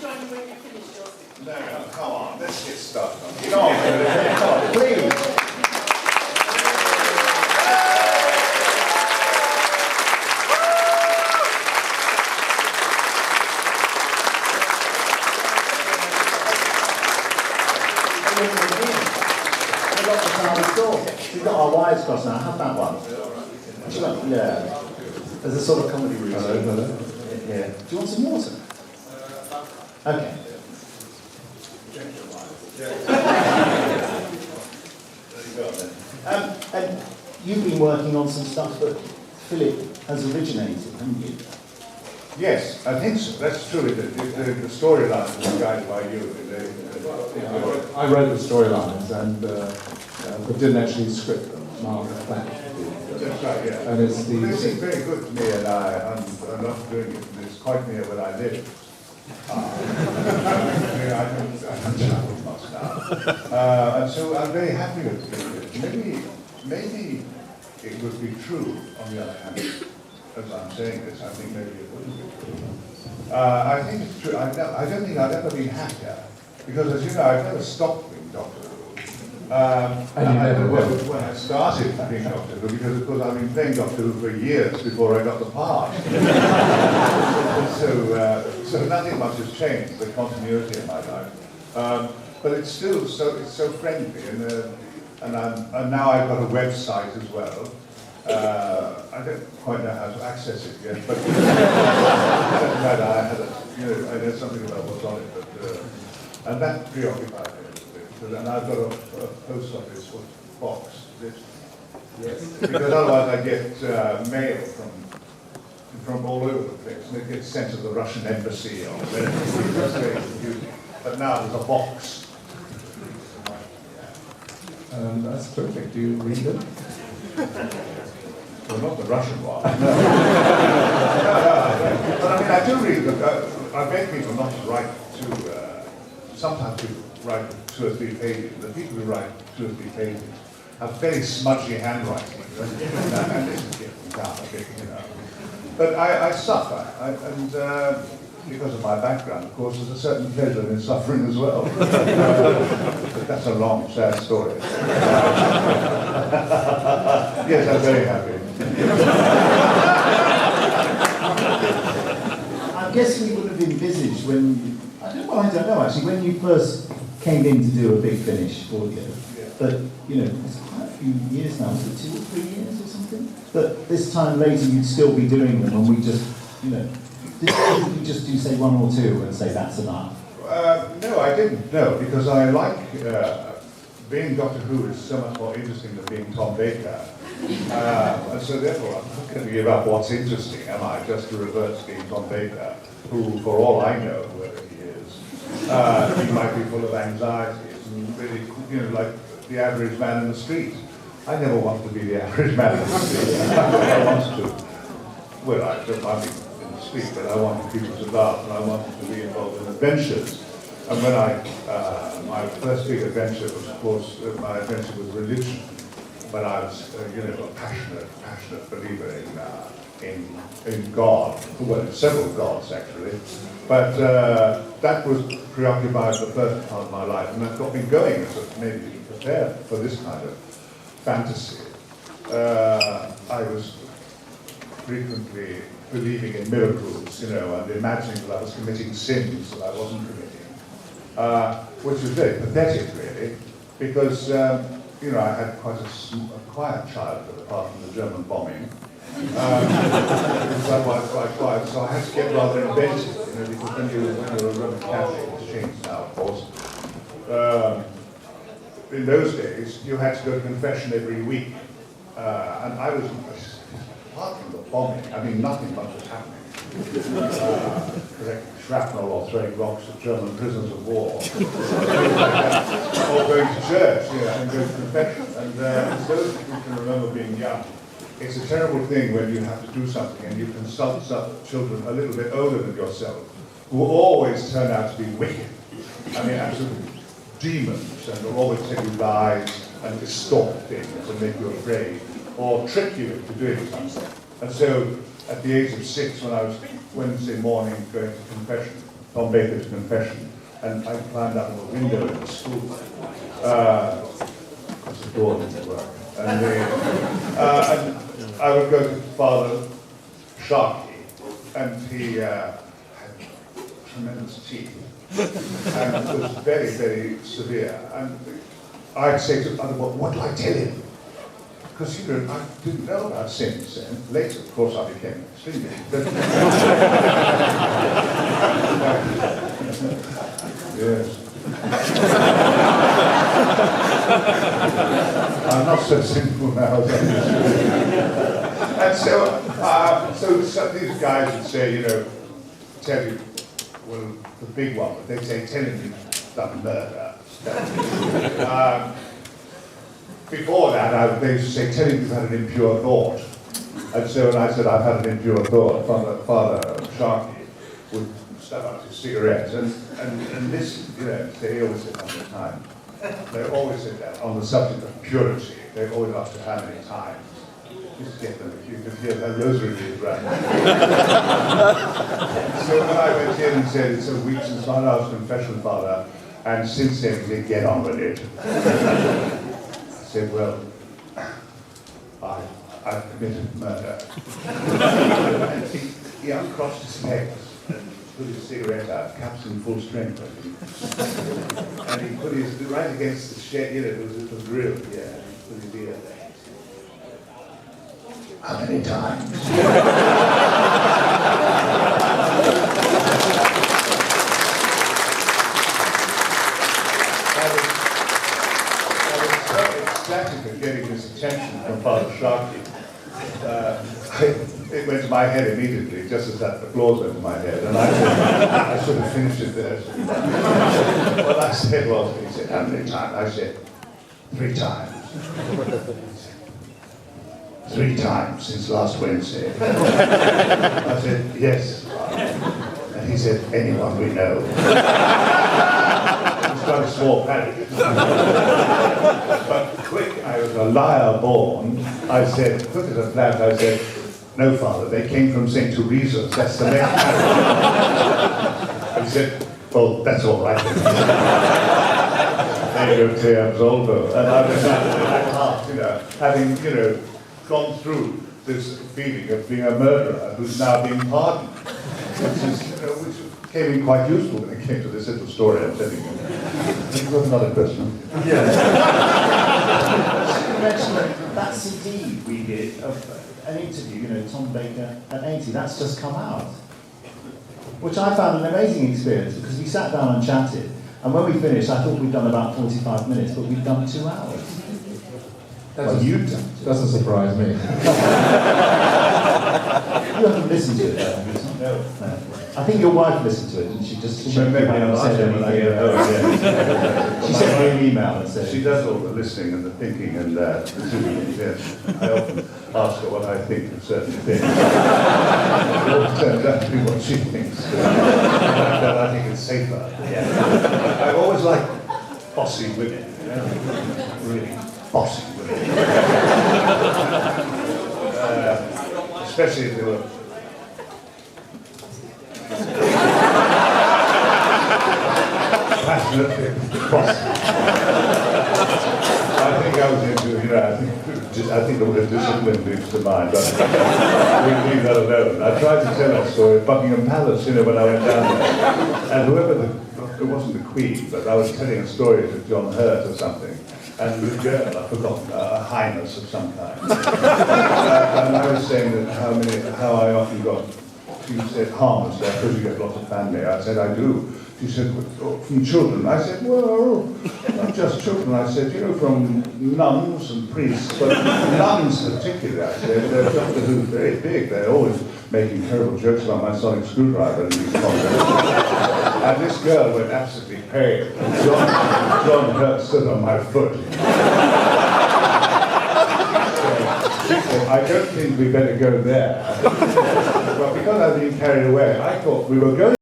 join you when you finish yours. No, come on, let's get started. Come on, please. We've got our wires crossed now. Have that one. Yeah. There's a sort of comedy routine. Hello. Yeah. Do you want some water? Okay. And you've been working on some stuff that Phillip has originated, haven't you? Yes, I think so. That's true. The storyline is guided by you. I wrote the storylines but didn't actually script them. Mark back. That's right, yeah. And it's the. They seem very good to me, and I love doing it. It's quite near where I live. I don't travel much now. And so I'm very happy with it. Maybe it would be true, on the other hand. As I'm saying this, I think maybe it wouldn't be true. I think it's true. I don't think I've ever been happier. Because, as you know, I've never stopped being Doctor Who. And you never will. When I started being Doctor Who, because, of course, I've been playing Doctor Who for years before I got the part. So nothing much has changed, the continuity of my life. But it's still so friendly, and now I've got a website as well. I don't quite know how to access it yet, but I know something about what's on it, and that preoccupied me a little bit. And I've got a post office box, because otherwise I get mail from all over the place, and it gets sent to the Russian embassy or whatever. But now there's a box. That's perfect. Do you read it? Well, not the Russian one. No. But I mean, I do read them. I beg people not to write sometimes people write 2 or 3 pages. The people who write 2 or 3 pages have very smudgy handwriting. And this is getting down a bit, But I suffer, and because of my background, of course, there's a certain pleasure in suffering as well. But that's a long, sad story. Yes, I'm very happy. I guess we would have envisaged when, I don't know actually, when you first came in to do a big finish for you, but, it's quite a few years now, was it 2 or 3 years or something? But this time later you'd still be doing them, and we just, did you just do, say, 1 or 2 and say that's enough? No, I didn't, no, because I like, being Doctor Who is so much more interesting than being Tom Baker. And so therefore, I'm not going to give up what's interesting, am I? Just to revert to being Tom Baker, who, for all I know, whoever he is, he might be full of anxieties and really, like the average man in the street. I never want to be the average man in the street. I want to. Well, I don't mind being in the street, but I want people to laugh, and I want them to be involved in adventures. And when my first big adventure was, of course, my adventure with religion. When I was, a passionate believer in God, well, several gods actually, but that was preoccupied the first part of my life, and that got me going as maybe prepared for this kind of fantasy. I was frequently believing in miracles, and imagining that I was committing sins that I wasn't committing, which was very pathetic, really, because. I had quite a quiet childhood apart from the German bombing. That was quite quiet, so I had to get rather inventive, because when you're a Roman Catholic, it's changed now, of course. In those days, you had to go to confession every week, and I was, apart from the bombing, nothing much was happening. Collecting shrapnel or throwing rocks at German prisoners of war, or going to church, and going to confession. And those who can remember being young, it's a terrible thing when you have to do something and you consult children a little bit older than yourself, who always turn out to be wicked. Absolute demons, and will always tell you lies and distort things and make you afraid, or trick you into doing something. And so, at the age of 6, when I was Wednesday morning going to confession, Tom Baker's confession, and I climbed up on the window in the school. Because the door didn't work. And I would go to Father Sharkey, and he had tremendous teeth, and it was very, very severe. And I'd say to other, what do I tell him? Because I didn't know about sins. And later, of course, I became extremely. Yes. I'm not so sinful now as I used to be. And so these guys would say, tell you, well, the big one, but they'd say, tell him you've done murder. Before that, they used to say, tell him you've had an impure thought. And so when I said, I've had an impure thought, Father Sharkey would stuff up his cigarettes and listen, they always said all the time. They always said that on the subject of purity. They always asked you how many times. Just get them, if you could hear their rosary beads right now. So when I went in and said, it's a week since my last confession, Father, and since then he said, get on with it. I said, well, I've committed murder. And he uncrossed his legs and put his cigarette out, caps in full strength, and he put his, right against the shed, it was the grill, yeah, and he put his ear there. How many times? I was so ecstatic at getting this attention from Father Sharkey. It went to my head immediately, just as that applause went to my head, and I should have finished it there. What I said was, he said, how many times? I said, 3 times. 3 times since last Wednesday. I said, yes. And he said, anyone we know. It's quite a small panic. But quick, I was a liar born. I said, quick as a flash, I said, no, Father, they came from St. Teresa's. That's the next panic. He said, well, that's all right. There you go, te absolvo. And I was at that heart, having, gone through this feeling of being a murderer who's now being pardoned, which came in quite useful when it came to this little story I'm telling you. You've got another question? Yes. You mentioned that CD we did of an interview, Tom Baker at 80, that's just come out. Which I found an amazing experience because we sat down and chatted, and when we finished, I thought we'd done about 45 minutes, but we'd done 2 hours. Doesn't surprise me. You haven't listened to it, though, have you? No. I think your wife listened to it, and she just said anything. She sent me an email and said... She does all the listening and the thinking and the doing, yes. I often ask her what I think of certain things. It all turns out to be what she thinks. But I think it's safer. Yeah. I've always liked bossy women, really bossy women. Especially if they were passionately bossy. I think I was into, I think the word discipline leads to mind, but we leave that alone. I tried to tell that story at Buckingham Palace, when I went down there, and whoever it wasn't the Queen, but I was telling a story to John Hurt or something, and the girl, I've forgotten, a highness of some kind. And I was saying that how I often got, she said, harmless, because you get lots of family. I said, I do. She said, from children. I said, well, not just children. I said, from nuns and priests, but nuns particularly, I said, they're Doctor Who very big. They're always making terrible jokes about my sonic screwdriver and these conversations. And this girl went absolutely pale. John Hurt stood on my foot. So I don't think we better go there. But because I've been carried away, I thought we were going